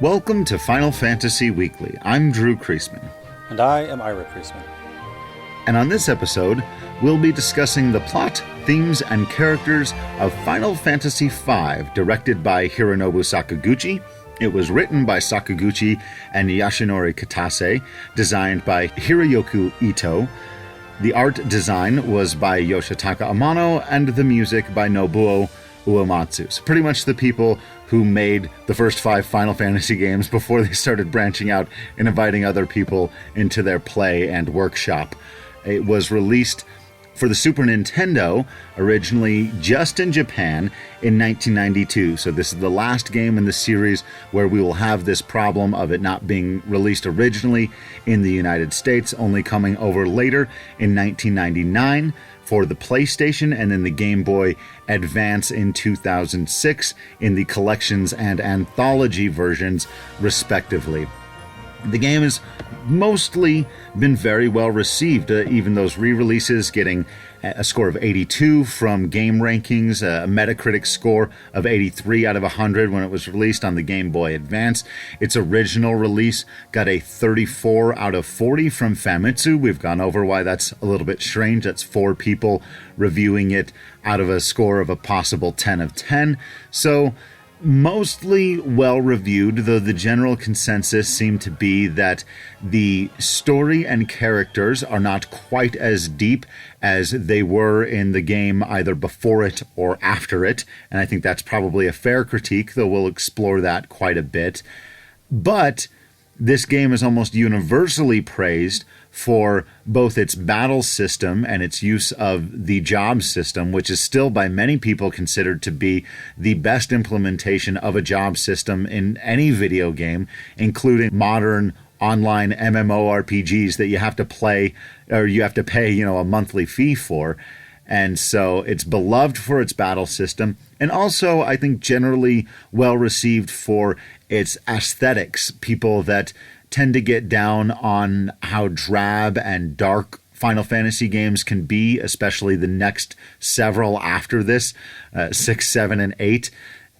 Welcome to Final Fantasy Weekly. I'm Drew Kreisman. And I am Ira Kreisman. And on this episode, we'll be discussing the plot, themes, and characters of Final Fantasy V, directed by Hironobu Sakaguchi. It was written by Sakaguchi and Yashinori Kitase, designed by Hiroyuki Ito. The art design was by Yoshitaka Amano, and the music by Nobuo Uematsu. So pretty much the people who made the first 5 Final Fantasy games before they started branching out and inviting other people into their play and workshop. It was released for the Super Nintendo, originally just in Japan, in 1992. So this is the last game in the series where we will have this problem of it not being released originally in the United States, only coming over later in 1999 for the PlayStation, and then the Game Boy Advance in 2006 in the collections and anthology versions, respectively. The game has mostly been very well received, even those re-releases getting a score of 82 from Game Rankings, a Metacritic score of 83 out of 100 when it was released on the Game Boy Advance. Its original release got a 34 out of 40 from Famitsu. We've gone over why that's a little bit strange. That's 4 people reviewing it out of a score of a possible 10 of 10. So mostly well-reviewed, though the general consensus seemed to be that the story and characters are not quite as deep as they were in the game either before it or after it, and I think that's probably a fair critique, though we'll explore that quite a bit. But this game is almost universally praised for both its battle system and its use of the job system, which is still by many people considered to be the best implementation of a job system in any video game, including modern online MMORPGs that you have to play, or you have to pay, a monthly fee for. And so it's beloved for its battle system, and also I think generally well received for its aesthetics. People that tend to get down on how drab and dark Final Fantasy games can be, especially the next several after this, 6, 7, and 8.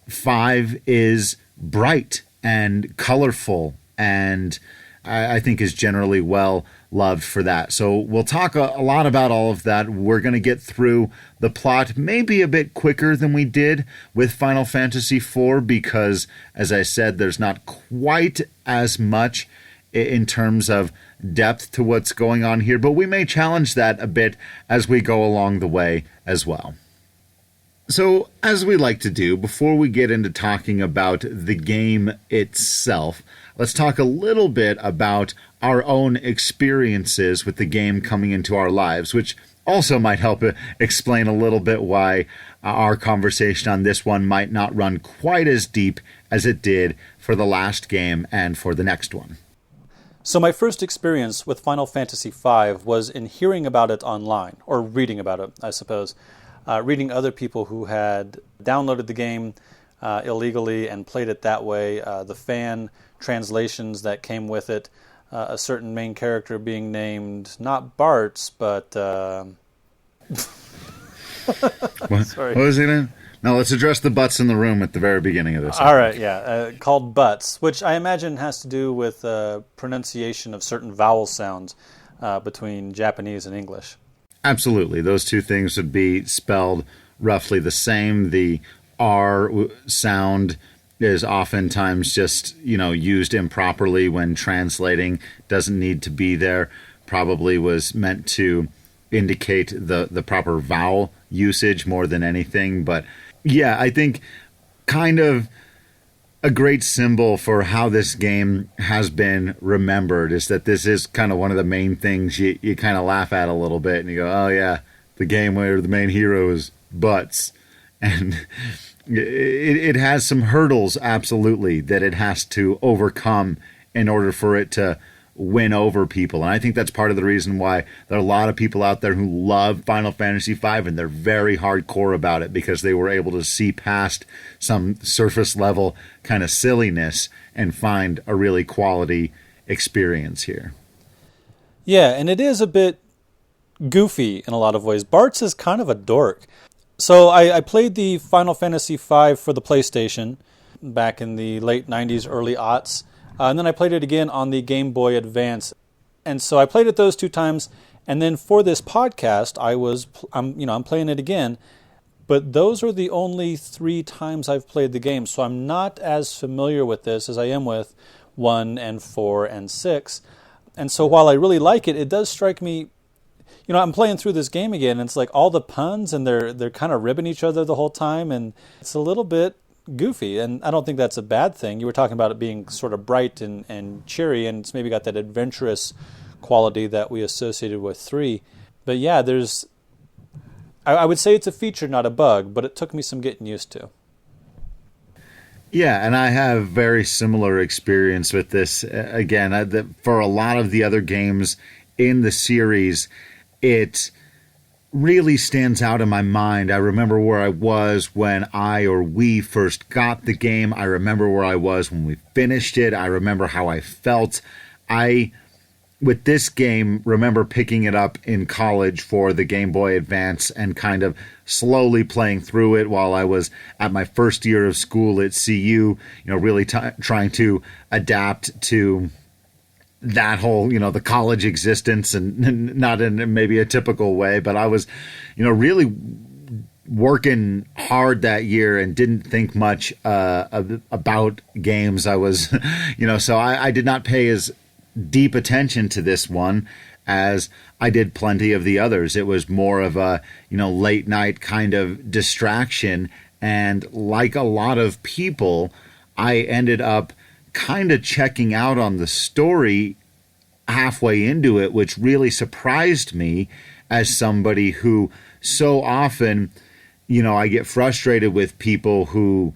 5 is bright and colorful, and I think is generally well loved for that. So we'll talk a lot about all of that. We're going to get through the plot maybe a bit quicker than we did with Final Fantasy IV because, as I said, there's not quite as much in terms of depth to what's going on here, but we may challenge that a bit as we go along the way as well. So, as we like to do, before we get into talking about the game itself, let's talk a little bit about our own experiences with the game coming into our lives, which also might help explain a little bit why our conversation on this one might not run quite as deep as it did for the last game and for the next one. So my first experience with Final Fantasy V was in hearing about it online, or reading about it, I suppose. Reading other people who had downloaded the game illegally and played it that way, the fan translations that came with it, a certain main character being named not Bartz, but Sorry. What was he named? Now let's address the butts in the room at the very beginning of this. All right, called Butts, which I imagine has to do with pronunciation of certain vowel sounds between Japanese and English. Absolutely. Those two things would be spelled roughly the same. The R sound is oftentimes just, used improperly when translating. Doesn't need to be there. Probably was meant to indicate the proper vowel usage more than anything. But yeah, I think kind of a great symbol for how this game has been remembered is that this is kind of one of the main things you kind of laugh at a little bit and you go, oh yeah, the game where the main hero is Butts. And it has some hurdles, absolutely, that it has to overcome in order for it to win over people. And I think that's part of the reason why there are a lot of people out there who love Final Fantasy V and they're very hardcore about it because they were able to see past some surface level kind of silliness and find a really quality experience here. Yeah, and it is a bit goofy in a lot of ways. Bartz is kind of a dork. So I played the Final Fantasy V for the PlayStation. back in the late 90s, early aughts. And then I played it again on the Game Boy Advance. And so I played it those 2 times. And then for this podcast, I'm playing it again. But those are the only 3 times I've played the game. So I'm not as familiar with this as I am with 1 and 4 and 6. And so while I really like it, it does strike me, I'm playing through this game again, and it's like all the puns, and they're kind of ribbing each other the whole time, and it's a little bit goofy, and I don't think that's a bad thing. You were talking about it being sort of bright and cheery, and it's maybe got that adventurous quality that we associated with 3. But yeah, I would say it's a feature, not a bug, but it took me some getting used to. Yeah, and I have very similar experience with this. Again, for a lot of the other games in the series, it really stands out in my mind. I remember where I was when we first got the game. I remember where I was when we finished it. I remember how I felt. With this game, remember picking it up in college for the Game Boy Advance and kind of slowly playing through it while I was at my first year of school at CU, really trying to adapt to that whole, the college existence, and not in maybe a typical way, but I was, really working hard that year and didn't think much about games. I was, so I did not pay as deep attention to this one as I did plenty of the others. It was more of a, late night kind of distraction. And like a lot of people, I ended up kind of checking out on the story halfway into it, which really surprised me as somebody who so often, I get frustrated with people who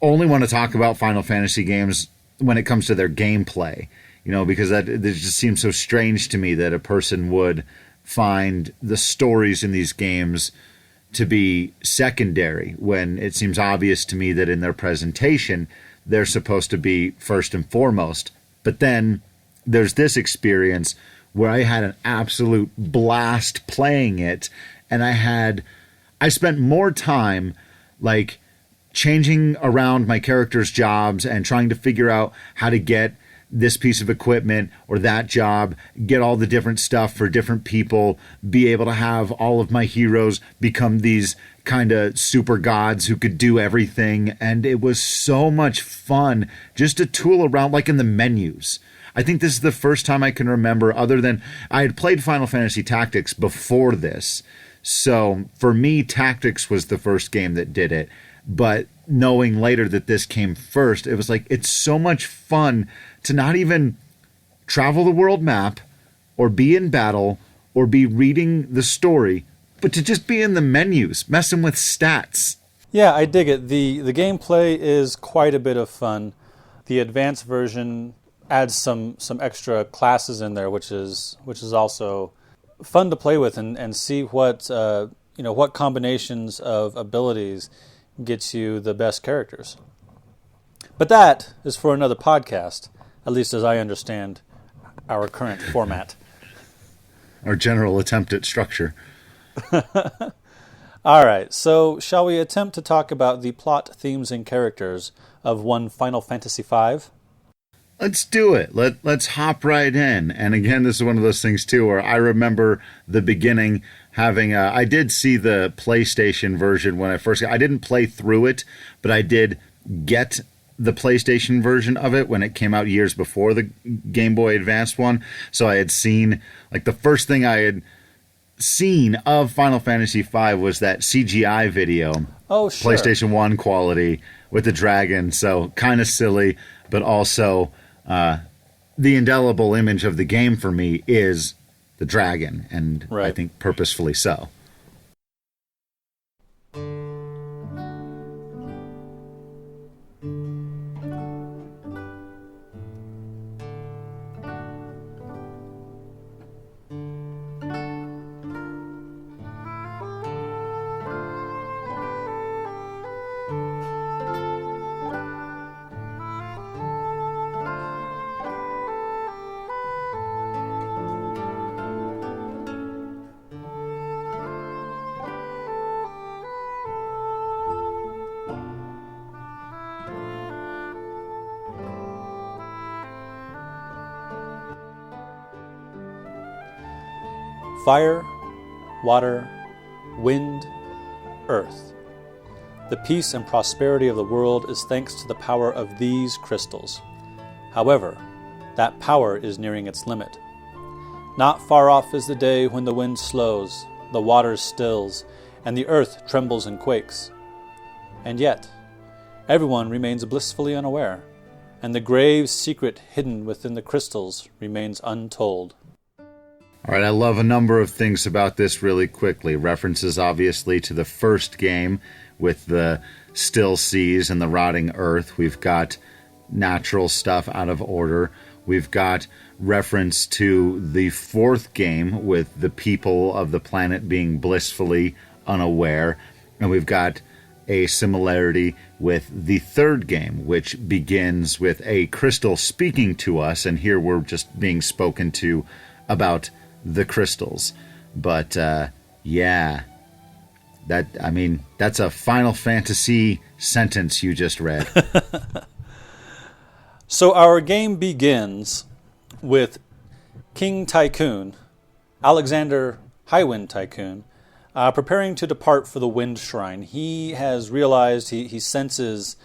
only want to talk about Final Fantasy games when it comes to their gameplay. Because that just seems so strange to me that a person would find the stories in these games to be secondary when it seems obvious to me that in their presentation, they're supposed to be first and foremost. But then there's this experience where I had an absolute blast playing it, and I spent more time like changing around my characters' jobs and trying to figure out how to get this piece of equipment or that job, get all the different stuff for different people, be able to have all of my heroes become these kind of super gods who could do everything. And it was so much fun just to tool around, like in the menus. I think this is the first time I can remember, other than I had played Final Fantasy Tactics before this. So for me, Tactics was the first game that did it. But knowing later that this came first, it was like, it's so much fun to not even travel the world map or be in battle or be reading the story, but to just be in the menus, messing with stats. Yeah, I dig it. The gameplay is quite a bit of fun. The advanced version adds some extra classes in there, which is also fun to play with and see what what combinations of abilities gets you the best characters. But that is for another podcast, at least as I understand our current format. Our general attempt at structure. All right, so shall we attempt to talk about the plot, themes, and characters of one Final Fantasy V? Let's do it. Let's hop right in. And again, this is one of those things, too, where I remember the beginning having I did see the PlayStation version when I didn't play through it, but I did get the PlayStation version of it when it came out years before the Game Boy Advance one. So I had seen, like, the first thing I had seen of Final Fantasy V was that CGI video. Oh, sure. PlayStation 1 quality with the dragon. So kind of silly, but also the indelible image of the game for me is the dragon, and right. I think purposefully so. fire, water, wind, earth. The peace and prosperity of the world is thanks to the power of these crystals. However, that power is nearing its limit. Not far off is the day when the wind slows, the water stills, and the earth trembles and quakes. And yet, everyone remains blissfully unaware, and the grave secret hidden within the crystals remains untold. All right, I love a number of things about this really quickly. References, obviously, to the first game with the still seas and the rotting earth. We've got natural stuff out of order. We've got reference to the fourth game with the people of the planet being blissfully unaware. And we've got a similarity with the third game, which begins with a crystal speaking to us. And here we're just being spoken to about the crystals. But, yeah, that's a Final Fantasy sentence you just read. So our game begins with King Tycoon, Alexander Highwind Tycoon, preparing to depart for the Wind Shrine. He has realized, he senses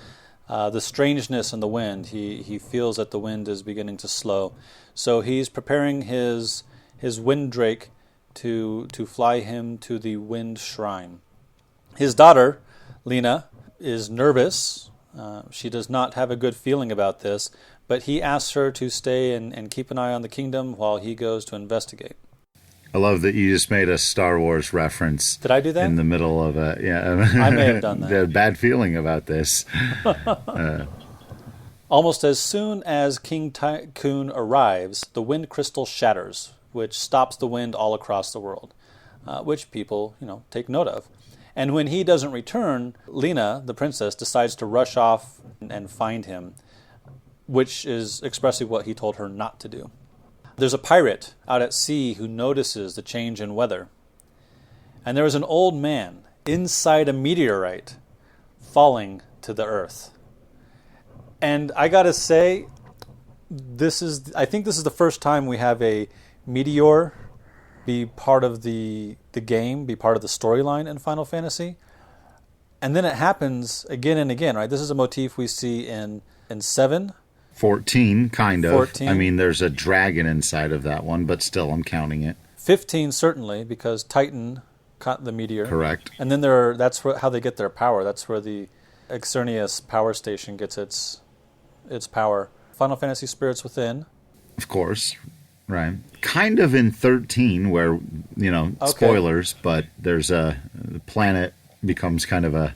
the strangeness in the wind. He feels that the wind is beginning to slow. So he's preparing his wind drake to fly him to the Wind Shrine. His daughter, Leena, is nervous. She does not have a good feeling about this, but he asks her to stay and keep an eye on the kingdom while he goes to investigate. I love that you just made a Star Wars reference. Did I do that? In the middle of a... Yeah, I may have done that. A bad feeling about this. Almost as soon as King Tycoon arrives, the wind crystal shatters, which stops the wind all across the world, which people, take note of. And when he doesn't return, Leena, the princess, decides to rush off and find him, which is expressly what he told her not to do. There's a pirate out at sea who notices the change in weather. And there is an old man inside a meteorite falling to the earth. And I gotta say, I think this is the first time we have a meteor be part of the game, be part of the storyline in Final Fantasy. And then it happens again and again, right? This is a motif we see in 7. 14, kind of. 14. There's a dragon inside of that one, but still I'm counting it. 15, certainly, because Titan caught the meteor. Correct. And then that's how they get their power. That's where the Exernius power station gets its power. Final Fantasy Spirits Within. Of course. Right. Kind of in 13 where, spoilers, but there's the planet becomes kind of a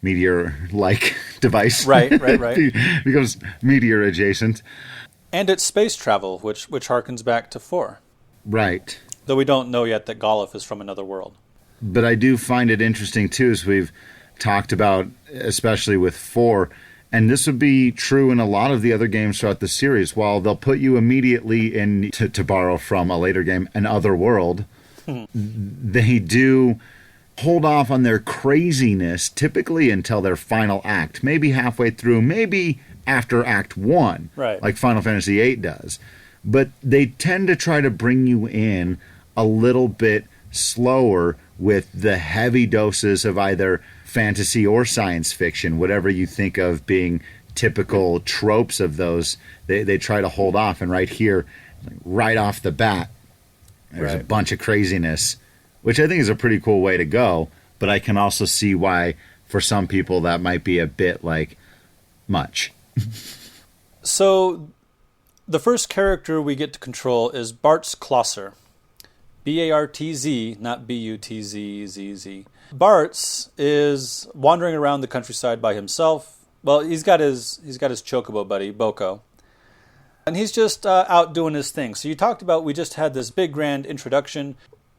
meteor-like device. Right. Becomes meteor adjacent. And it's space travel, which harkens back to 4. Right. Though we don't know yet that Galuf is from another world. But I do find it interesting, too, as we've talked about, especially with 4, and this would be true in a lot of the other games throughout the series. While they'll put you immediately in, to borrow from a later game, an other world, they do hold off on their craziness typically until their final act. Maybe halfway through, maybe after Act 1, right, like Final Fantasy VIII does. But they tend to try to bring you in a little bit slower with the heavy doses of either fantasy or science fiction, whatever you think of being typical tropes of those. They try to hold off, and right here, right off the bat, there's a bunch of craziness, which I think is a pretty cool way to go, but I can also see why for some people that might be a bit much. So the first character we get to control is Bartz Klosser. B-A-R-T-Z, not B-U-T-Z-Z-Z. Bartz is wandering around the countryside by himself. Well, he's got his chocobo buddy, Boko. And he's just out doing his thing. So you talked about, we just had this big grand introduction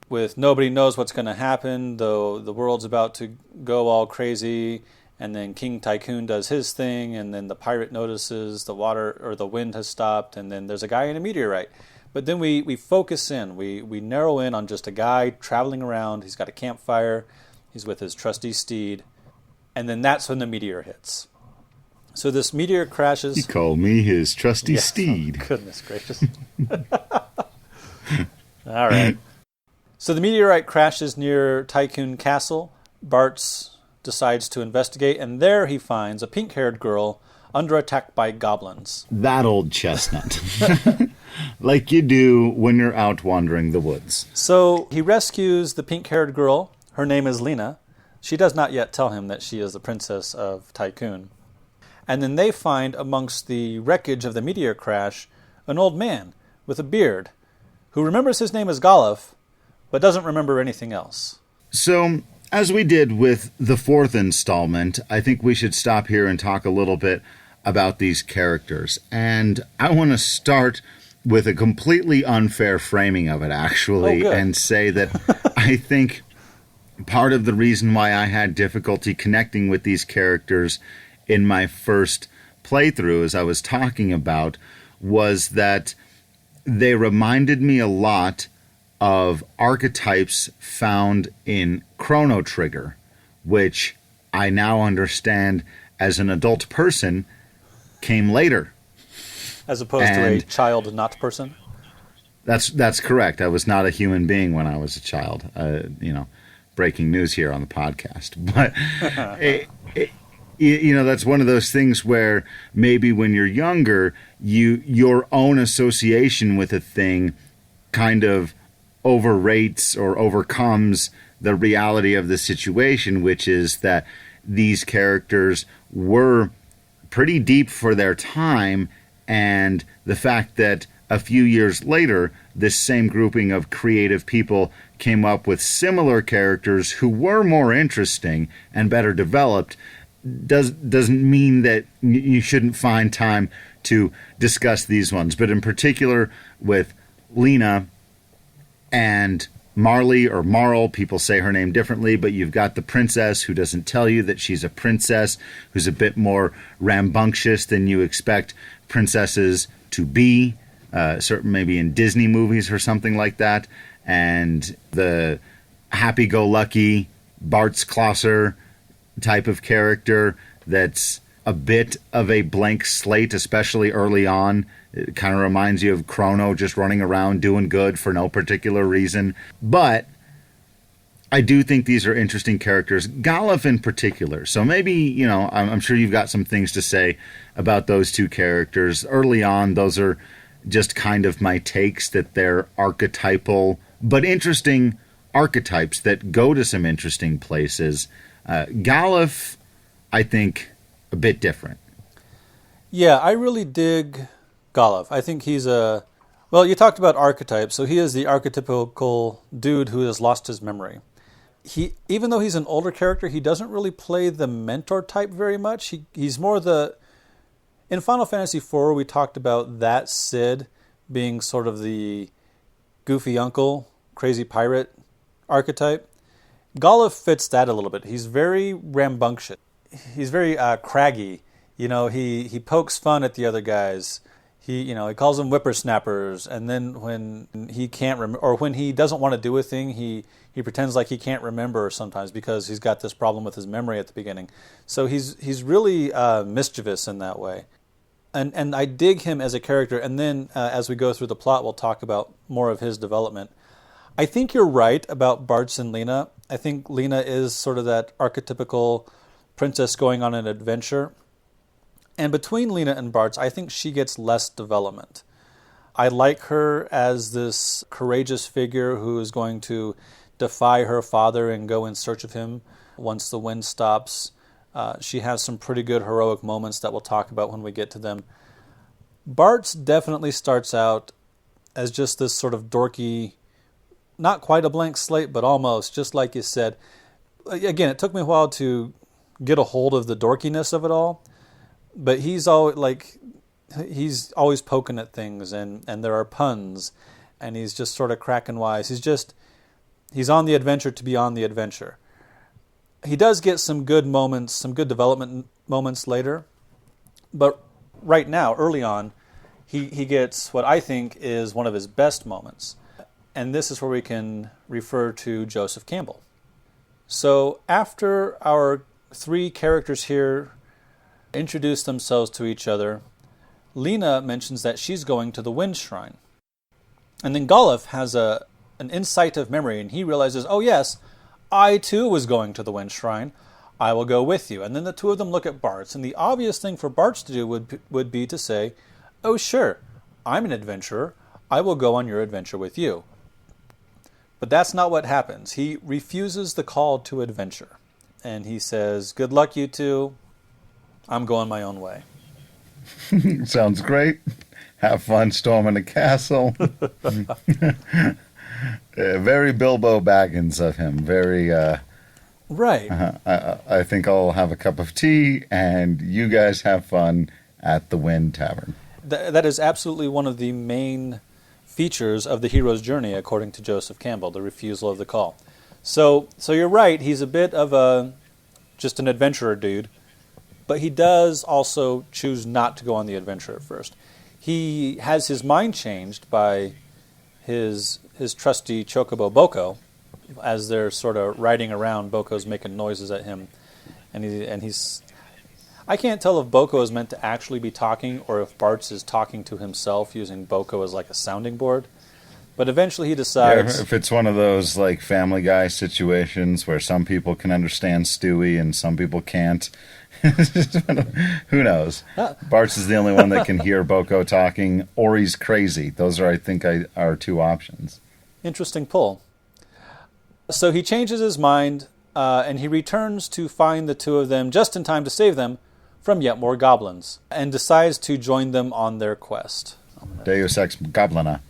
with nobody knows what's going to happen, though the world's about to go all crazy. And then King Tycoon does his thing, and then the pirate notices the water or the wind has stopped, and then there's a guy in a meteorite. But then we focus in, we narrow in on just a guy traveling around. He's got a campfire, he's with his trusty steed, and then that's when the meteor hits. So this meteor crashes. He called me his trusty steed. Oh, goodness gracious. All right. So the meteorite crashes near Tycoon Castle. Bartz decides to investigate, and there he finds a pink-haired girl under attack by goblins. That old chestnut. Like you do when you're out wandering the woods. So he rescues the pink-haired girl. Her name is Leena. She does not yet tell him that she is the princess of Tycoon. And then they find amongst the wreckage of the meteor crash an old man with a beard who remembers his name as Galuf, but doesn't remember anything else. So, as we did with the fourth installment, I think we should stop here and talk a little bit about these characters. And I want to start with a completely unfair framing of it, actually, and say that I think part of the reason why I had difficulty connecting with these characters in my first playthrough, as I was talking about, was that they reminded me a lot of archetypes found in Chrono Trigger, which I now understand as an adult person came later. As opposed to a child not person? That's correct. I was not a human being when I was a child. Breaking news here on the podcast. But that's one of those things where maybe when you're younger, your own association with a thing kind of overrates or overcomes the reality of the situation, which is that these characters were pretty deep for their time, and the fact that a few years later, this same grouping of creative people came up with similar characters who were more interesting and better developed doesn't mean that you shouldn't find time to discuss these ones. But in particular with Leena and Marley, or Marl, people say her name differently, but you've got the princess who doesn't tell you that she's a princess, who's a bit more rambunctious than you expect princesses to be, certain maybe in Disney movies or something like that, and the happy-go-lucky Bartz Klosser type of character that's a bit of a blank slate, especially early on. It kind of reminds you of Chrono, just running around doing good for no particular reason. But I do think these are interesting characters, Galuf in particular. So maybe, I'm sure you've got some things to say about those two characters. Early on, those are just kind of my takes, that they're archetypal, but interesting archetypes that go to some interesting places. Galuf, I think, a bit different. Yeah, I really dig Galuf. I think he's you talked about archetypes, so he is the archetypical dude who has lost his memory. Even though he's an older character, he doesn't really play the mentor type very much. He's more in Final Fantasy IV, we talked about that Cid being sort of the goofy uncle, crazy pirate archetype. Galuf fits that a little bit. He's very rambunctious. He's very craggy. He pokes fun at the other guys. He calls them whippersnappers, and then when he can't or when he doesn't want to do a thing, he pretends like he can't remember sometimes because he's got this problem with his memory at the beginning. So he's really mischievous in that way, and I dig him as a character. And then as we go through the plot, we'll talk about more of his development. I think you're right about Bartz and Leena. I think Leena is sort of that archetypical princess going on an adventure. And between Leena and Bartz, I think she gets less development. I like her as this courageous figure who is going to defy her father and go in search of him once the wind stops. She has some pretty good heroic moments that we'll talk about when we get to them. Bartz definitely starts out as just this sort of dorky, not quite a blank slate, but almost, just like you said. Again, it took me a while to get a hold of the dorkiness of it all. But he's always poking at things, and there are puns, and he's just sort of cracking wise. He's on the adventure to be on the adventure. He does get some good moments, some good development moments later, but right now, early on, he gets what I think is one of his best moments, and this is where we can refer to Joseph Campbell. So after our three characters here introduce themselves to each other, Leena mentions that she's going to the Wind Shrine. And then Galuf has a an insight of memory, and he realizes, oh yes, I too was going to the Wind Shrine. I will go with you. And then the two of them look at Bartz, and the obvious thing for Bartz to do would be to say, oh sure, I'm an adventurer. I will go on your adventure with you. But that's not what happens. He refuses the call to adventure. And he says, good luck, you two. I'm going my own way. Sounds great. Have fun storming the castle. Very Bilbo Baggins of him. Very, right. I think I'll have a cup of tea, and you guys have fun at the Wind Tavern. That is absolutely one of the main features of the hero's journey, according to Joseph Campbell, the refusal of the call. So you're right, he's a bit of just an adventurer dude, but he does also choose not to go on the adventure at first. He has his mind changed by his trusty chocobo Boko. As they're sort of riding around, Boko's making noises at him, and he's... I can't tell if Boko is meant to actually be talking or if Bartz is talking to himself using Boko as like a sounding board. But eventually he decides... Yeah, if it's one of those like Family Guy situations where some people can understand Stewie and some people can't. Who knows? Bartz is the only one that can hear Boko talking, or he's crazy. Those are, I think, our two options. Interesting pull. So he changes his mind, and he returns to find the two of them just in time to save them from yet more goblins, and decides to join them on their quest. Deus Ex Goblina.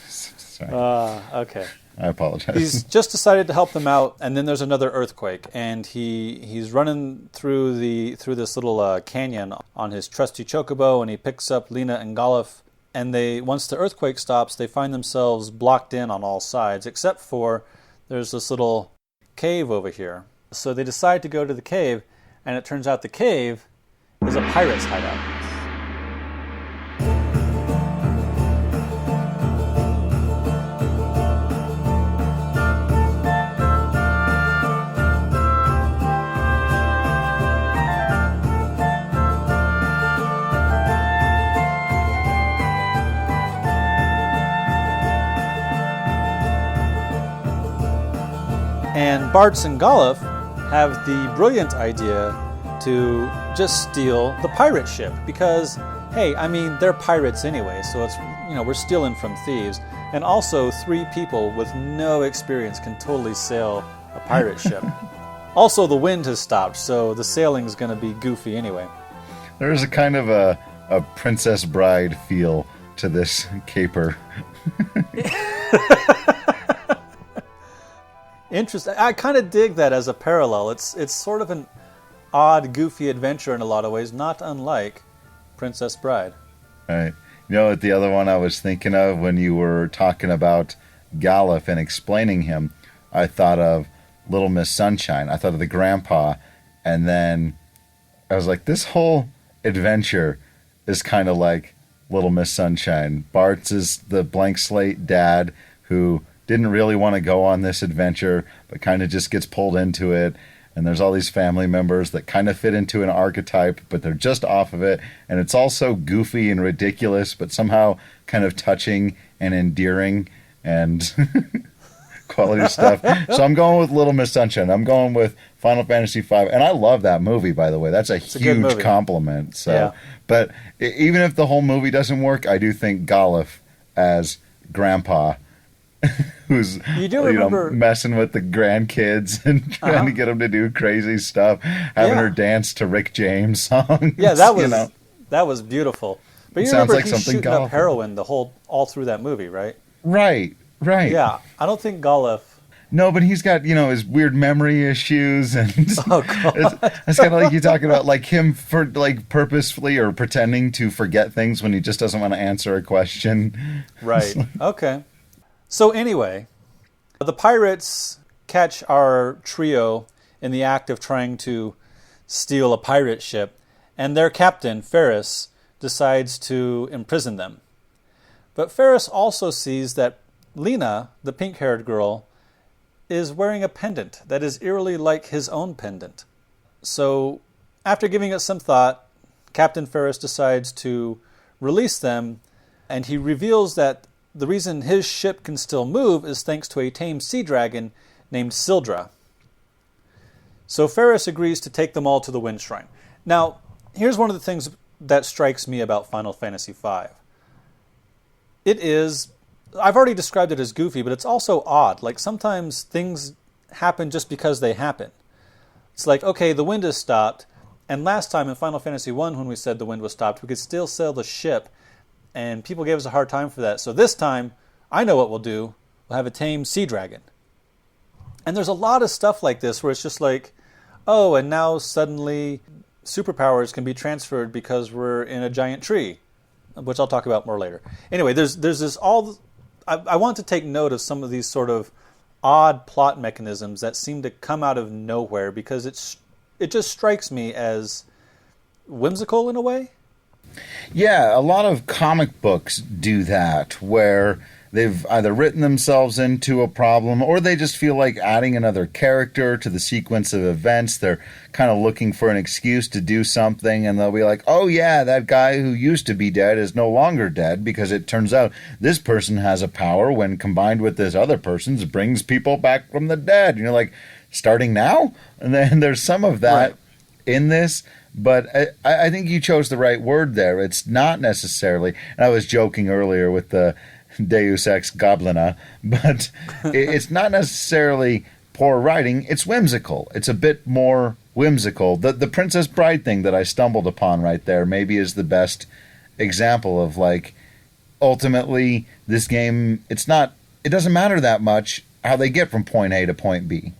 Sorry. Okay. I apologize. He's just decided to help them out, and then there's another earthquake, and he's running through this little canyon on his trusty chocobo, and he picks up Leena and Galuf, and once the earthquake stops, they find themselves blocked in on all sides, except for there's this little cave over here. So they decide to go to the cave, and it turns out the cave is a pirate's hideout. And Bartz and Galuf have the brilliant idea to just steal the pirate ship because, hey, I mean, they're pirates anyway, so it's, we're stealing from thieves. And also, 3 people with no experience can totally sail a pirate ship. Also, the wind has stopped, so the sailing's going to be goofy anyway. There's a kind of a Princess Bride feel to this caper. Interesting. I kind of dig that as a parallel. It's sort of an odd, goofy adventure in a lot of ways, not unlike Princess Bride. Right. You know what the other one I was thinking of when you were talking about Galuf and explaining him, I thought of Little Miss Sunshine. I thought of the grandpa, and then I was like, this whole adventure is kind of like Little Miss Sunshine. Bartz is the blank slate dad who didn't really want to go on this adventure, but kind of just gets pulled into it. And there's all these family members that kind of fit into an archetype, but they're just off of it. And it's all so goofy and ridiculous, but somehow kind of touching and endearing and quality stuff. So I'm going with Little Miss Sunshine. I'm going with Final Fantasy V. And I love that movie, by the way. That's a huge compliment. So, yeah. But even if the whole movie doesn't work, I do think Galuf as Grandpa, who's messing with the grandkids and trying to get them to do crazy stuff, having her dance to Rick James songs. Yeah, that was beautiful. But you remember he's shooting up heroin all through that movie, right? Right. Yeah, I don't think Galuf. No, but he's got, his weird memory issues, and oh, God. It's kind of like you talking about, like him for like purposefully or pretending to forget things when he just doesn't want to answer a question. Right. Okay. So anyway, the pirates catch our trio in the act of trying to steal a pirate ship, and their captain, Faris, decides to imprison them. But Faris also sees that Leena, the pink-haired girl, is wearing a pendant that is eerily like his own pendant. So after giving it some thought, Captain Faris decides to release them, and he reveals that the reason his ship can still move is thanks to a tame sea dragon named Sildra. So Faris agrees to take them all to the Wind Shrine. Now, here's one of the things that strikes me about Final Fantasy V. I've already described it as goofy, but it's also odd. Like, sometimes things happen just because they happen. It's like, okay, the wind is stopped, and last time in Final Fantasy I, when we said the wind was stopped, we could still sail the ship, and people gave us a hard time for that. So this time, I know what we'll do. We'll have a tame sea dragon. And there's a lot of stuff like this where it's just like, oh, and now suddenly superpowers can be transferred because we're in a giant tree, which I'll talk about more later. Anyway, there's this all... I want to take note of some of these sort of odd plot mechanisms that seem to come out of nowhere because it just strikes me as whimsical in a way. Yeah, a lot of comic books do that, where they've either written themselves into a problem or they just feel like adding another character to the sequence of events. They're kind of looking for an excuse to do something, and they'll be like, oh yeah, that guy who used to be dead is no longer dead because it turns out this person has a power when combined with this other person's brings people back from the dead. And you're like, starting now? And then there's some of that in this. But I think you chose the right word there. It's not necessarily, and I was joking earlier with the Deus Ex Goblina, but it's not necessarily poor writing. It's whimsical. It's a bit more whimsical. The Princess Bride thing that I stumbled upon right there maybe is the best example of, like, ultimately this game, it doesn't matter that much how they get from point A to point B.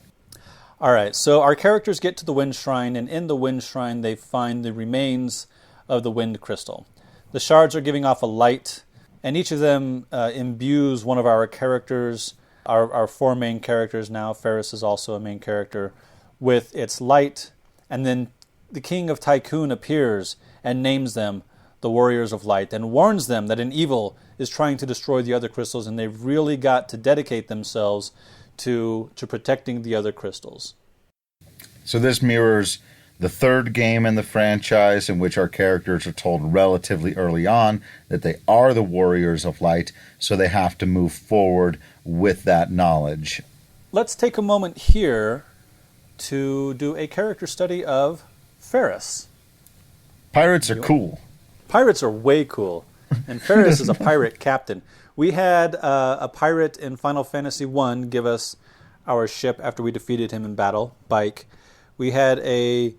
All right, so our characters get to the Wind Shrine, and in the Wind Shrine they find the remains of the Wind Crystal. The shards are giving off a light, and each of them imbues one of our characters, our four main characters now. Faris is also a main character, with its light, and then the King of Tycoon appears and names them the Warriors of Light and warns them that an evil is trying to destroy the other crystals, and they've really got to dedicate themselves to protecting the other crystals. So this mirrors the third game in the franchise, in which our characters are told relatively early on that they are the Warriors of Light, so they have to move forward with that knowledge. Let's take a moment here to do a character study of Faris. Pirates are cool. Pirates are way cool, and Faris is a pirate captain. We had a pirate in Final Fantasy I give us our ship after we defeated him in battle, Bike. We had a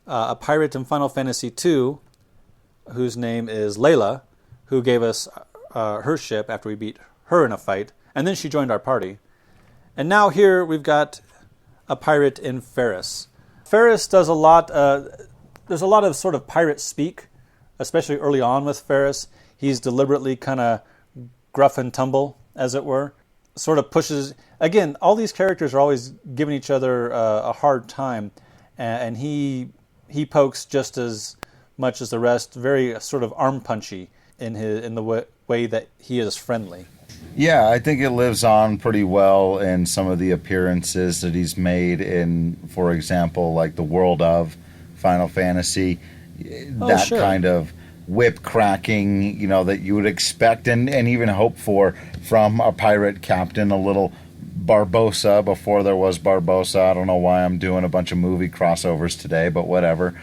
pirate in Final Fantasy II, whose name is Layla, who gave us her ship after we beat her in a fight, and then she joined our party. And now here we've got a pirate in Faris. Faris does a lot. There's a lot of sort of pirate speak, especially early on with Faris. He's deliberately kind of gruff and tumble, as it were, sort of pushes. Again, all these characters are always giving each other a hard time, and he pokes just as much as the rest. Very sort of arm punchy in the way that he is friendly. Yeah, I think it lives on pretty well in some of the appearances that he's made in, for example, like the world of Final Fantasy. That sure. Kind of whip cracking, that you would expect and even hope for from a pirate captain, a little Barbossa before there was Barbossa. I don't know why I'm doing a bunch of movie crossovers today, but whatever.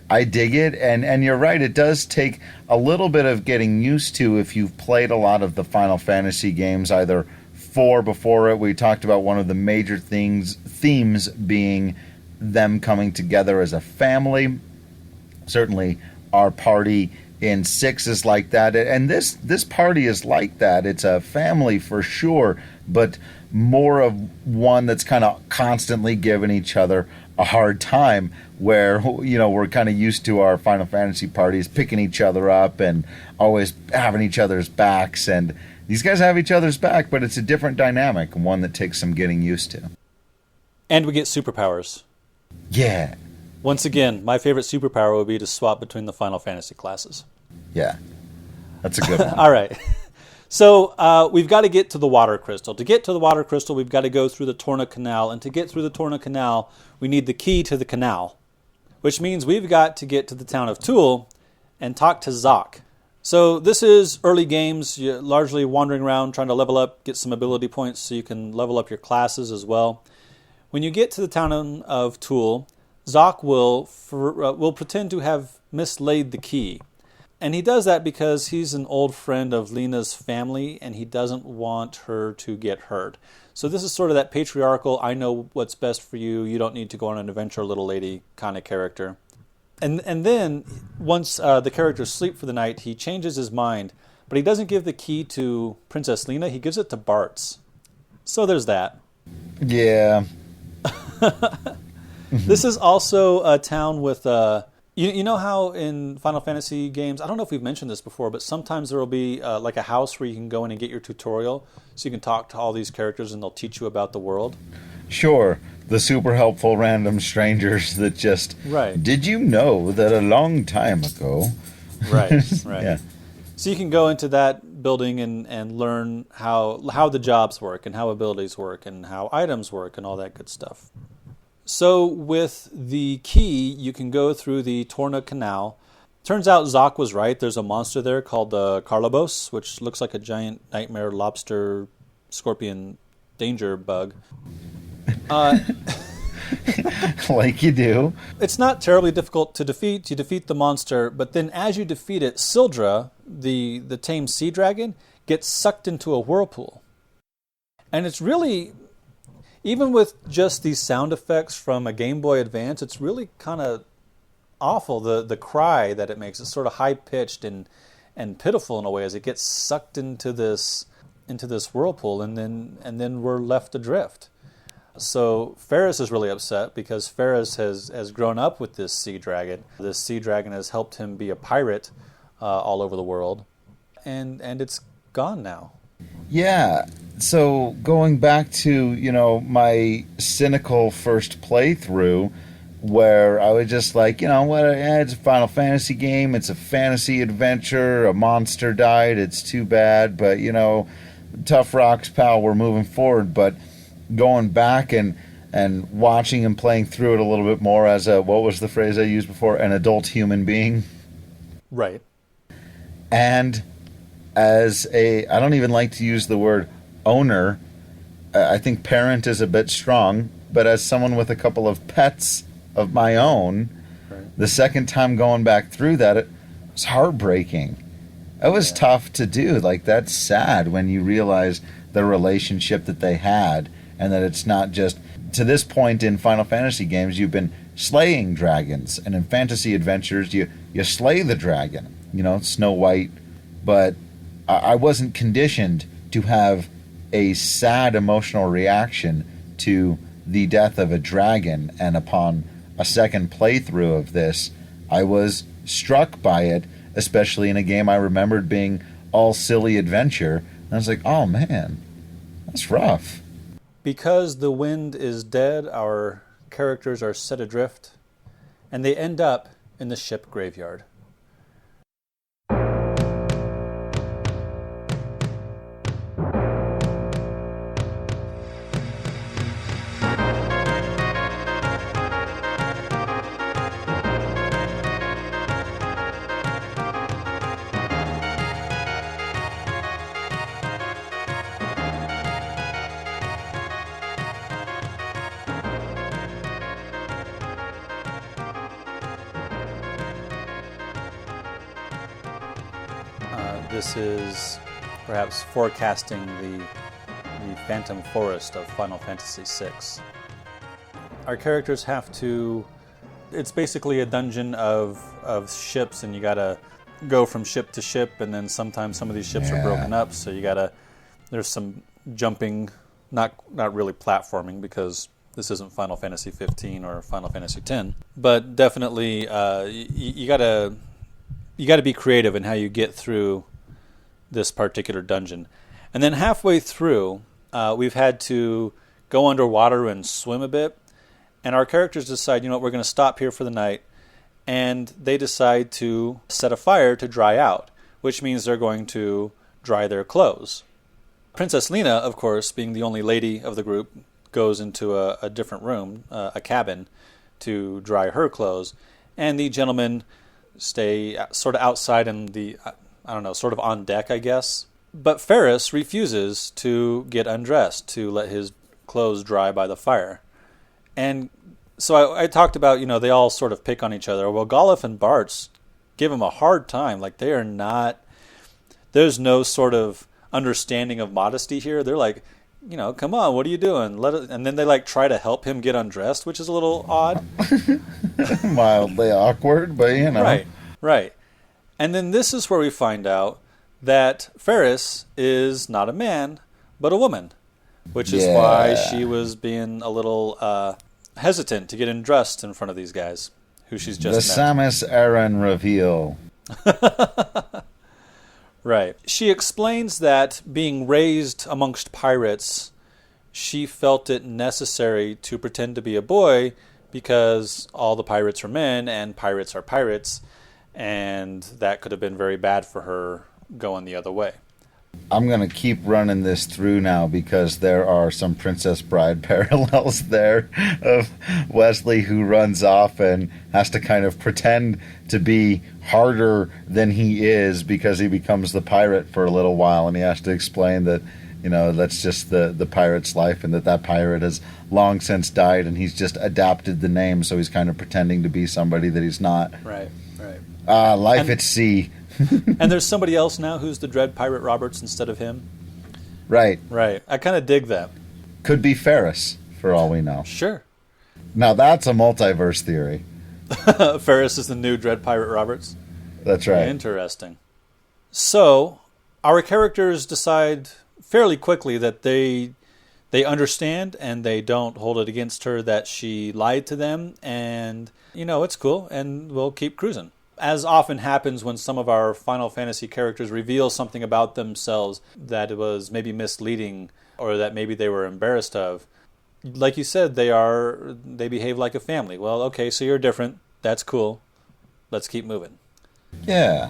I dig it, and you're right, it does take a little bit of getting used to if you've played a lot of the Final Fantasy games, either 4 before it. We talked about one of the major themes being them coming together as a family. Certainly our party in 6 is like that, and this party is like that. It's a family for sure, but more of one that's kind of constantly giving each other a hard time, where we're kind of used to our Final Fantasy parties picking each other up and always having each other's backs, and these guys have each other's back, but it's a different dynamic, one that takes some getting used to. And we get superpowers. Yeah. Once again, my favorite superpower would be to swap between the Final Fantasy classes. Yeah. That's a good one. All right. So we've got to get to the water crystal. To get to the water crystal, we've got to go through the Torna Canal. And to get through the Torna Canal, we need the key to the canal, which means we've got to get to the town of Toul and talk to Zoc. So this is early games. You're largely wandering around trying to level up, get some ability points so you can level up your classes as well. When you get to the town of Toul, Zoc will pretend to have mislaid the key. And he does that because he's an old friend of Leena's family and he doesn't want her to get hurt. So this is sort of that patriarchal, I know what's best for you, you don't need to go on an adventure, little lady kind of character. And then, once the characters sleep for the night, he changes his mind. But he doesn't give the key to Princess Leena, he gives it to Bartz. So there's that. Yeah. This is also a town with... You know how in Final Fantasy games, I don't know if we've mentioned this before, but sometimes there will be like a house where you can go in and get your tutorial, so you can talk to all these characters and they'll teach you about the world? Sure. The super helpful random strangers that just... Right. Did you know that a long time ago... Right, right. Yeah. So you can go into that building and learn how the jobs work and how abilities work and how items work and all that good stuff. So with the key, you can go through the Torna Canal. Turns out Zoc was right. There's a monster there called the Carlabos, which looks like a giant nightmare lobster scorpion danger bug. Like you do. It's not terribly difficult to defeat. You defeat the monster, but then as you defeat it, Sildra, the tame sea dragon, gets sucked into a whirlpool. And it's really... Even with just these sound effects from a Game Boy Advance, it's really kind of awful. The cry that it makes is sort of high-pitched and pitiful in a way as it gets sucked into this whirlpool, and then we're left adrift. So Faris is really upset because Faris has grown up with this sea dragon. This sea dragon has helped him be a pirate all over the world, and it's gone now. Yeah. So going back to, my cynical first playthrough where I was just like, it's a Final Fantasy game, it's a fantasy adventure, a monster died, it's too bad, but, tough rocks, pal, we're moving forward. But going back and watching and playing through it a little bit more as what was the phrase I used before? An adult human being. Right. And as I don't even like to use the word owner. I think parent is a bit strong, but as someone with a couple of pets of my own, right. The second time going back through that, it was heartbreaking. It was tough to do. Like, that's sad when you realize the relationship that they had, and that it's not just... To this point in Final Fantasy games, you've been slaying dragons, and in fantasy adventures, you slay the dragon. Snow White. But I wasn't conditioned to have a sad emotional reaction to the death of a dragon, and upon a second playthrough of this, I was struck by it, especially in a game I remembered being all silly adventure, and I was like, oh man, that's rough. Because the wind is dead, our characters are set adrift, and they end up in the ship graveyard. This is perhaps forecasting the Phantom Forest of Final Fantasy VI. Our characters have to... It's basically a dungeon of ships, and you gotta go from ship to ship, and then sometimes some of these ships are broken up, so you gotta... There's some jumping, not really platforming, because this isn't Final Fantasy 15 or Final Fantasy 10, but definitely you gotta be creative in how you get through this particular dungeon. And then halfway through, we've had to go underwater and swim a bit, and our characters decide, we're going to stop here for the night, and they decide to set a fire to dry out, which means they're going to dry their clothes. Princess Leena, of course, being the only lady of the group, goes into a different room, a cabin, to dry her clothes, and the gentlemen stay sort of outside in the... I don't know, sort of on deck, I guess. But Faris refuses to get undressed, to let his clothes dry by the fire. And so I talked about, they all sort of pick on each other. Well, Galuf and Bartz give him a hard time. Like, they are not, there's no sort of understanding of modesty here. They're like, come on, what are you doing? And then they like try to help him get undressed, which is a little odd. Mildly awkward, but Right. And then this is where we find out that Faris is not a man, but a woman, which is why she was being a little hesitant to get undressed in front of these guys who she's just the met. Samus Aran reveal. Right. She explains that being raised amongst pirates, she felt it necessary to pretend to be a boy because all the pirates are men and pirates are pirates, and that could have been very bad for her going the other way. I'm going to keep running this through now because there are some Princess Bride parallels there of Wesley who runs off and has to kind of pretend to be harder than he is because he becomes the pirate for a little while, and he has to explain that, that's just the pirate's life, and that pirate has long since died, and he's just adapted the name, so he's kind of pretending to be somebody that he's not. Right. Life at sea. And there's somebody else now who's the Dread Pirate Roberts instead of him. Right. I kind of dig that. Could be Faris, for all we know. Sure. Now that's a multiverse theory. Faris is the new Dread Pirate Roberts. That's right. Interesting. So, our characters decide fairly quickly that they understand and they don't hold it against her that she lied to them, and, it's cool, and we'll keep cruising. As often happens when some of our Final Fantasy characters reveal something about themselves that was maybe misleading or that maybe they were embarrassed of, like you said, they behave like a family. Well, okay, so you're different. That's cool. Let's keep moving. Yeah,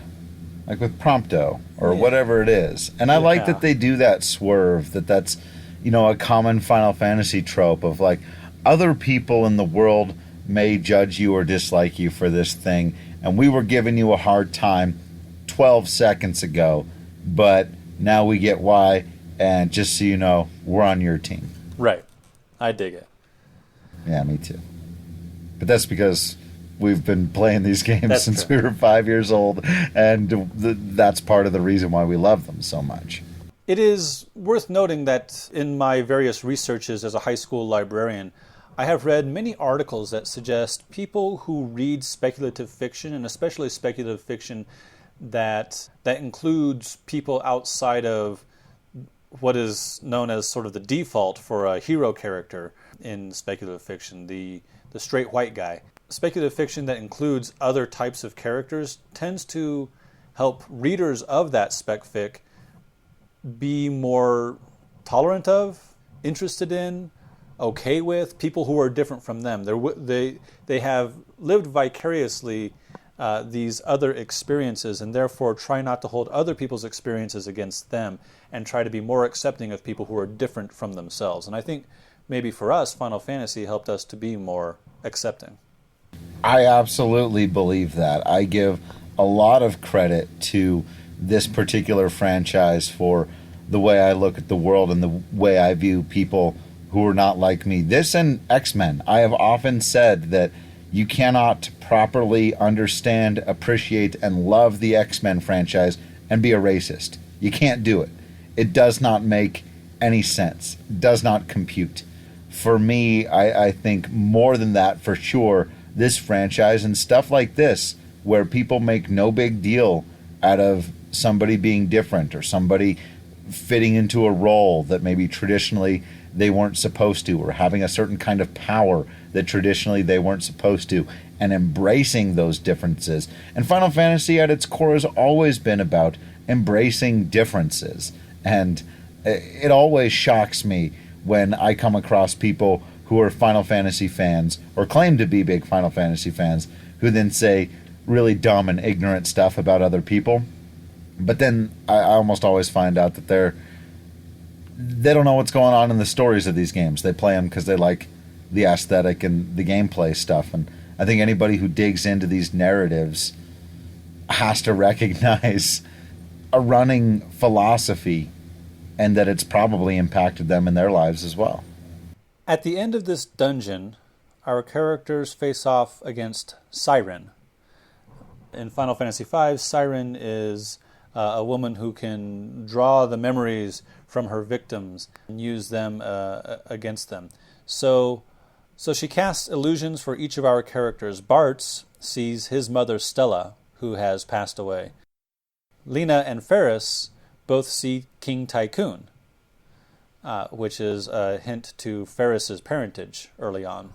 like with Prompto or whatever it is. And I like that they do that swerve, that's, a common Final Fantasy trope of like other people in the world may judge you or dislike you for this thing, and we were giving you a hard time 12 seconds ago, but now we get why, and just so you know, we're on your team. Right. I dig it. Yeah, me too. But that's because we've been playing these games since true. we were 5 years old, and that's part of the reason why we love them so much. It is worth noting that in my various researches as a high school librarian, I have read many articles that suggest people who read speculative fiction, and especially speculative fiction that includes people outside of what is known as sort of the default for a hero character in speculative fiction, the straight white guy. Speculative fiction that includes other types of characters tends to help readers of that spec fic be more tolerant of, interested in, okay with people who are different from them. They have lived vicariously these other experiences, and therefore try not to hold other people's experiences against them, and try to be more accepting of people who are different from themselves. And I think maybe for us, Final Fantasy helped us to be more accepting. I absolutely believe that. I give a lot of credit to this particular franchise for the way I look at the world and the way I view people who are not like me. This and X-Men. I have often said that you cannot properly understand, appreciate, and love the X-Men franchise and be a racist. You can't do it. It does not make any sense. It does not compute. For me, I think more than that, for sure, this franchise and stuff like this, where people make no big deal out of somebody being different or somebody fitting into a role that maybe traditionally they weren't supposed to, or having a certain kind of power that traditionally they weren't supposed to, and embracing those differences. And Final Fantasy at its core has always been about embracing differences. And it always shocks me when I come across people who are Final Fantasy fans, or claim to be big Final Fantasy fans, who then say really dumb and ignorant stuff about other people. But then I almost always find out that they don't know what's going on in the stories of these games. They play them because they like the aesthetic and the gameplay stuff. And I think anybody who digs into these narratives has to recognize a running philosophy, and that it's probably impacted them in their lives as well. At the end of this dungeon, our characters face off against Siren. In Final Fantasy V, Siren is a woman who can draw the memories from her victims and use them against them. So she casts illusions for each of our characters. Bartz sees his mother Stella, who has passed away. Leena and Faris both see King Tycoon, which is a hint to Faris's parentage early on.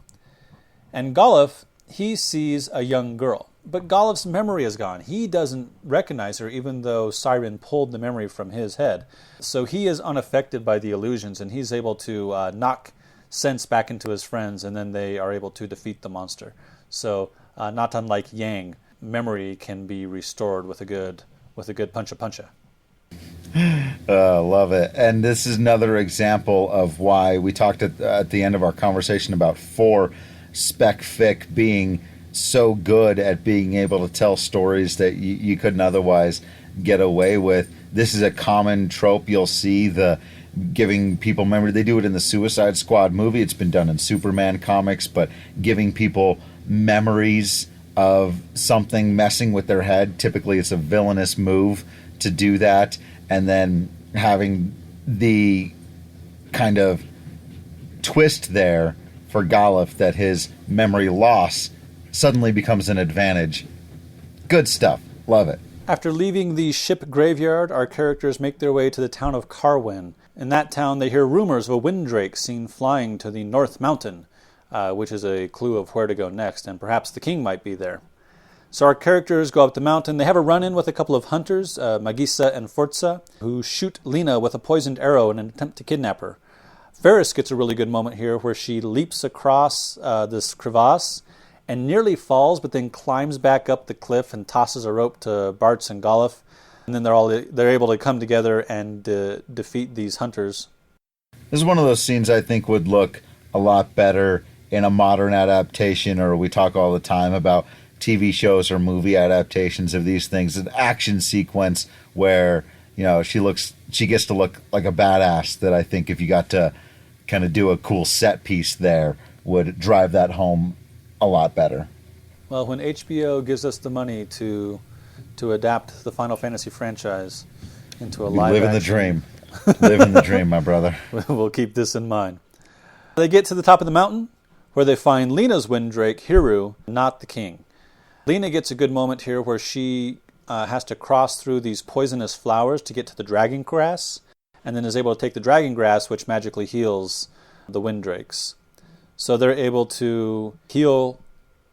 And Galuf, he sees a young girl. But Galuf's memory is gone. He doesn't recognize her, even though Siren pulled the memory from his head. So he is unaffected by the illusions, and he's able to knock sense back into his friends, and then they are able to defeat the monster. So not unlike Yang, memory can be restored with a good puncha. Love it. And this is another example of why we talked at the end of our conversation about 4 Spec Fic being so good at being able to tell stories that you couldn't otherwise get away with. This is a common trope. You'll see the giving people memory. They do it in the Suicide Squad movie. It's been done in Superman comics, but giving people memories of something, messing with their head. Typically it's a villainous move to do that, and then having the kind of twist there for Galuf that his memory loss suddenly becomes an advantage. Good stuff. Love it. After leaving the ship graveyard, our characters make their way to the town of Carwin. In that town, they hear rumors of a windrake seen flying to the North Mountain, which is a clue of where to go next, and perhaps the king might be there. So our characters go up the mountain. They have a run-in with a couple of hunters, Magisa and Forza, who shoot Leena with a poisoned arrow in an attempt to kidnap her. Faris gets a really good moment here where she leaps across this crevasse and nearly falls, but then climbs back up the cliff and tosses a rope to Bartz and Galuf. And then they're able to come together and defeat these hunters. This is one of those scenes I think would look a lot better in a modern adaptation, or we talk all the time about TV shows or movie adaptations of these things. An action sequence where, you know, she gets to look like a badass, that I think if you got to kind of do a cool set piece there would drive that home a lot better. Well, when HBO gives us the money to adapt the Final Fantasy franchise into a live action... Living the dream. Living the dream, my brother. We'll keep this in mind. They get to the top of the mountain, where they find Leena's windrake, Hiru, not the king. Leena gets a good moment here where she has to cross through these poisonous flowers to get to the dragon grass, and then is able to take the dragon grass, which magically heals the windrakes. So they're able to heal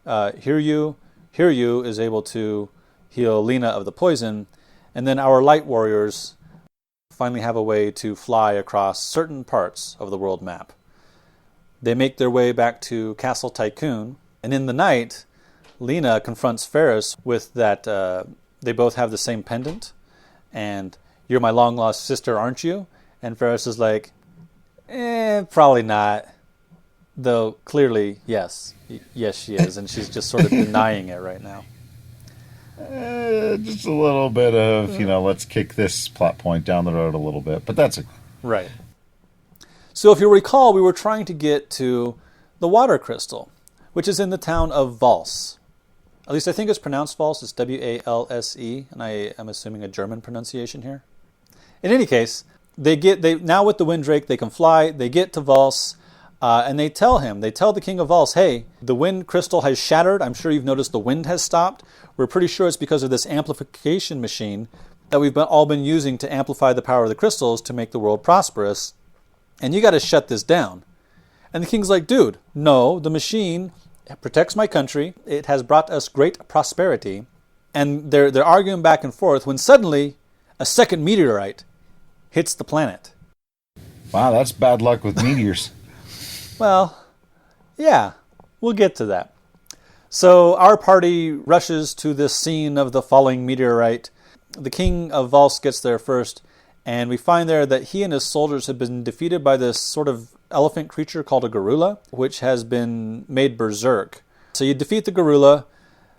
Hiryu. Hiryu is able to heal Leena of the poison, and then our light warriors finally have a way to fly across certain parts of the world map. They make their way back to Castle Tycoon, and in the night, Leena confronts Faris with that they both have the same pendant, and "You're my long-lost sister, aren't you?" And Faris is like, probably not. Though clearly, yes, she is, and she's just sort of denying it right now. Just a little bit of, let's kick this plot point down the road a little bit, but that's right. So if you recall, we were trying to get to the water crystal, which is in the town of Valse. At least I think it's pronounced Valse. It's W-A-L-S-E, and I am assuming a German pronunciation here. In any case, they now with the windrake, they can fly. They get to Valse, and they tell the king of Valse, hey, the wind crystal has shattered. I'm sure you've noticed the wind has stopped. We're pretty sure it's because of this amplification machine that we've all been using to amplify the power of the crystals to make the world prosperous. And you got to shut this down. And the king's like, dude, no, the machine protects my country. It has brought us great prosperity. And they're arguing back and forth when suddenly a second meteorite hits the planet. Wow, that's bad luck with meteors. Well, yeah, we'll get to that. So our party rushes to this scene of the falling meteorite. The king of Valse gets there first, and we find there that he and his soldiers have been defeated by this sort of elephant creature called a gorilla, which has been made berserk. So you defeat the gorilla,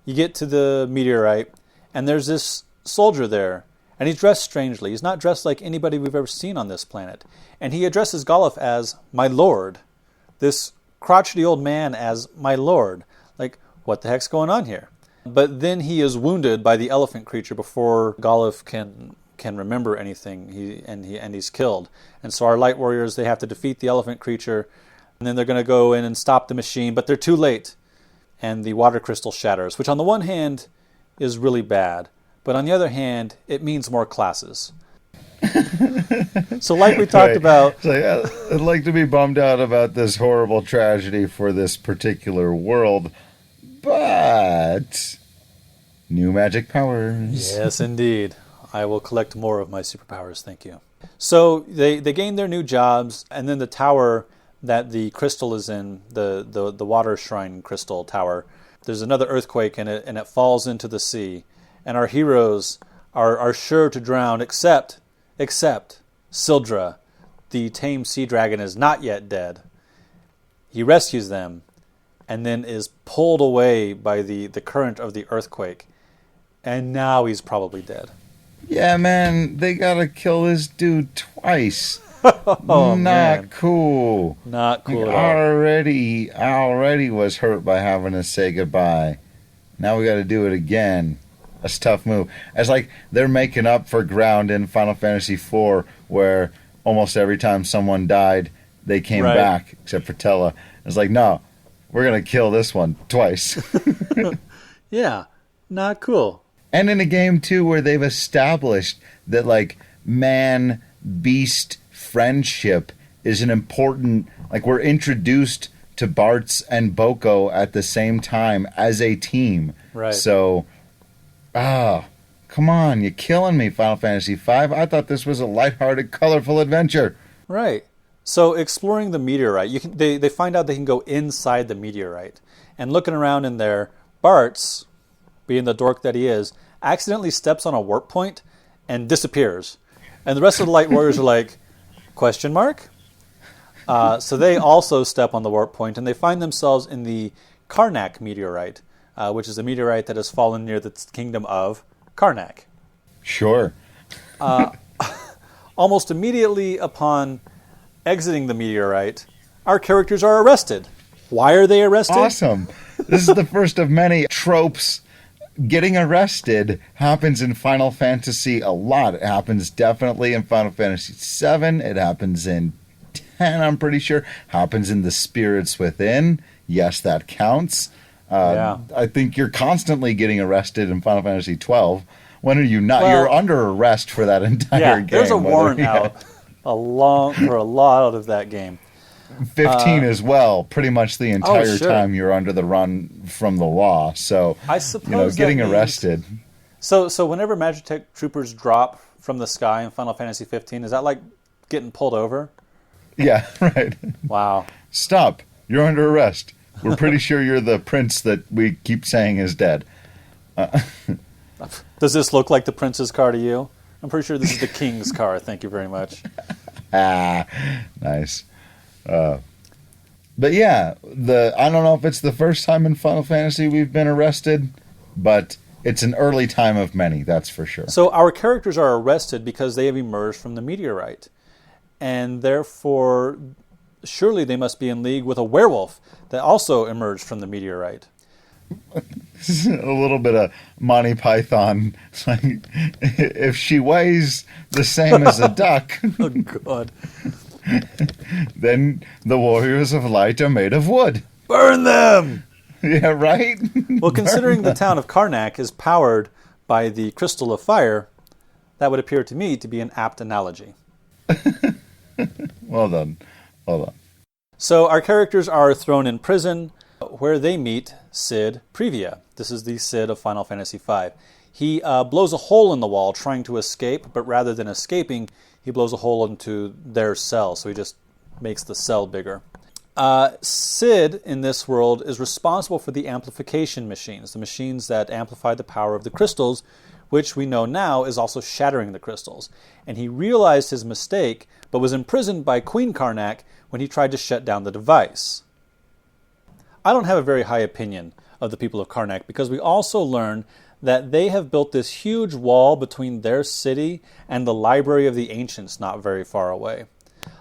you get to the meteorite, and there's this soldier there, And he's dressed strangely. He's not dressed like anybody we've ever seen on this planet. And he addresses Galuf as my lord. This crotchety old man as my lord. Like, what the heck's going on here? But then he is wounded by the elephant creature before Galuf can remember anything. He's killed. And so our light warriors, they have to defeat the elephant creature. And then they're going to go in and stop the machine. But they're too late. And the water crystal shatters. Which on the one hand is really bad. But on the other hand, it means more classes. So like we talked about... It's like, I'd like to be bummed out about this horrible tragedy for this particular world, but new magic powers. Yes, indeed. I will collect more of my superpowers, thank you. So they gain their new jobs, and then the tower that the crystal is in, the water shrine crystal tower, there's another earthquake and it falls into the sea. And our heroes are sure to drown, except Sildra, the tame sea dragon, is not yet dead. He rescues them and then is pulled away by the current of the earthquake. And now he's probably dead. Yeah, man, they gotta kill this dude twice. Oh, Not man. cool. Not cool Like, at all. I already was hurt by having to say goodbye. Now we gotta do it again. That's a tough move. It's like they're making up for ground in Final Fantasy IV, where almost every time someone died, they came Right. back, except for Tella. It's like, no, we're going to kill this one twice. Yeah, not cool. And in a game, too, where they've established that, like, man-beast friendship is an important... Like, we're introduced to Bartz and Boko at the same time as a team. Right. So... come on, you're killing me, Final Fantasy V. I thought this was a lighthearted, colorful adventure. Right. So exploring the meteorite, they find out they can go inside the meteorite. And looking around in there, Bartz, being the dork that he is, accidentally steps on a warp point and disappears. And the rest of the Light Warriors are like, question mark? So they also step on the warp point and they find themselves in the Karnak meteorite. Which is a meteorite that has fallen near the kingdom of Karnak. Sure. Almost immediately upon exiting the meteorite, our characters are arrested. Why are they arrested? Awesome. This is the first of many tropes. Getting arrested happens in Final Fantasy a lot. It happens definitely in Final Fantasy VII. It happens in 10, I'm pretty sure. Happens in The Spirits Within. Yes, that counts. Yeah. I think you're constantly getting arrested in Final Fantasy 12. When are you not? Well, you're under arrest for that entire game. There's a warrant out for a lot of that game. 15 as well. Pretty much the entire sure. time you're under the run from the law. So, I suppose getting that means- arrested. So whenever Magitech troopers drop from the sky in Final Fantasy 15, is that like getting pulled over? Yeah, right. Wow. Stop. You're under arrest. We're pretty sure you're the prince that we keep saying is dead. Does this look like the prince's car to you? I'm pretty sure this is the king's car. Thank you very much. Nice. But yeah, I don't know if it's the first time in Final Fantasy we've been arrested, but it's an early time of many, that's for sure. So our characters are arrested because they have emerged from the meteorite. And therefore, surely they must be in league with a werewolf that also emerged from the meteorite. A little bit of Monty Python. It's like, if she weighs the same as a duck, Oh, God. then the warriors of light are made of wood. Burn them! Yeah, right? Well, considering the town of Karnak is powered by the crystal of fire, that would appear to me to be an apt analogy. Well done. Well done. So our characters are thrown in prison where they meet Cid Previa. This is the Cid of Final Fantasy V. He blows a hole in the wall trying to escape, but rather than escaping, he blows a hole into their cell, so he just makes the cell bigger. Cid, in this world, is responsible for the amplification machines, the machines that amplify the power of the crystals, which we know now is also shattering the crystals. And he realized his mistake, but was imprisoned by Queen Karnak when he tried to shut down the device. I don't have a very high opinion of the people of Karnak because we also learn that they have built this huge wall between their city and the Library of the Ancients not very far away.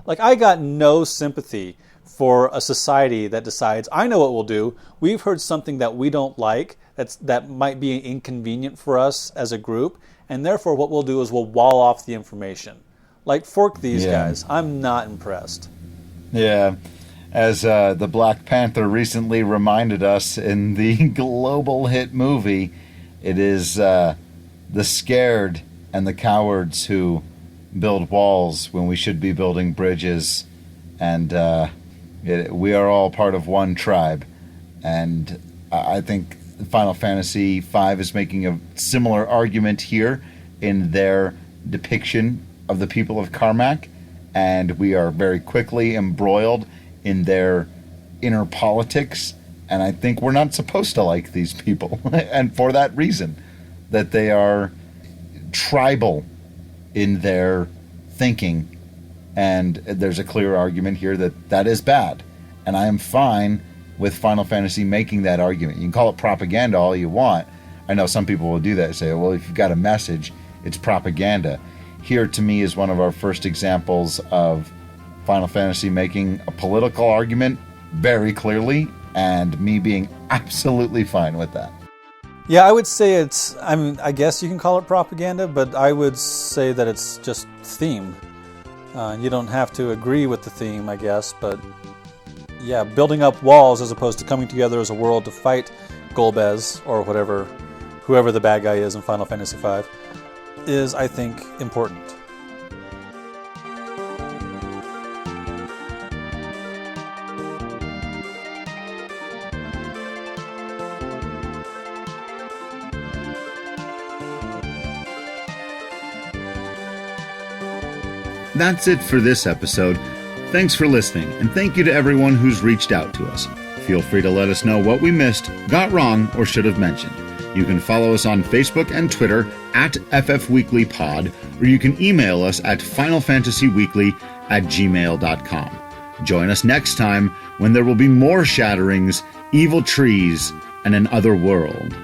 Like, I got no sympathy for a society that decides, I know what we'll do. We've heard something that we don't like, that might be inconvenient for us as a group, and therefore what we'll do is we'll wall off the information. Like, fork these guys. I'm not impressed. Yeah. As the Black Panther recently reminded us in the global hit movie, it is the scared and the cowards who build walls when we should be building bridges. And we are all part of one tribe. And I think Final Fantasy V is making a similar argument here in their depiction of the people of Carmack. And we are very quickly embroiled in their inner politics, and I think we're not supposed to like these people, and for that reason, that they are tribal in their thinking, and there's a clear argument here that is bad, and I am fine with Final Fantasy making that argument. You can call it propaganda all you want. I know some people will do that and say, well, if you've got a message, it's propaganda. Here, to me, is one of our first examples of Final Fantasy making a political argument very clearly, and me being absolutely fine with that. Yeah, I would say I guess you can call it propaganda, but I would say that it's just theme. You don't have to agree with the theme, I guess, but yeah, building up walls as opposed to coming together as a world to fight Golbez or whoever the bad guy is in Final Fantasy V is, I think, important. That's it for this episode. Thanks for listening, and thank you to everyone who's reached out to us. Feel free to let us know what we missed, got wrong, or should have mentioned. You can follow us on Facebook and Twitter at FFWeeklyPod, or you can email us at finalfantasyweekly@gmail.com. Join us next time when there will be more shatterings, evil trees, and an other world.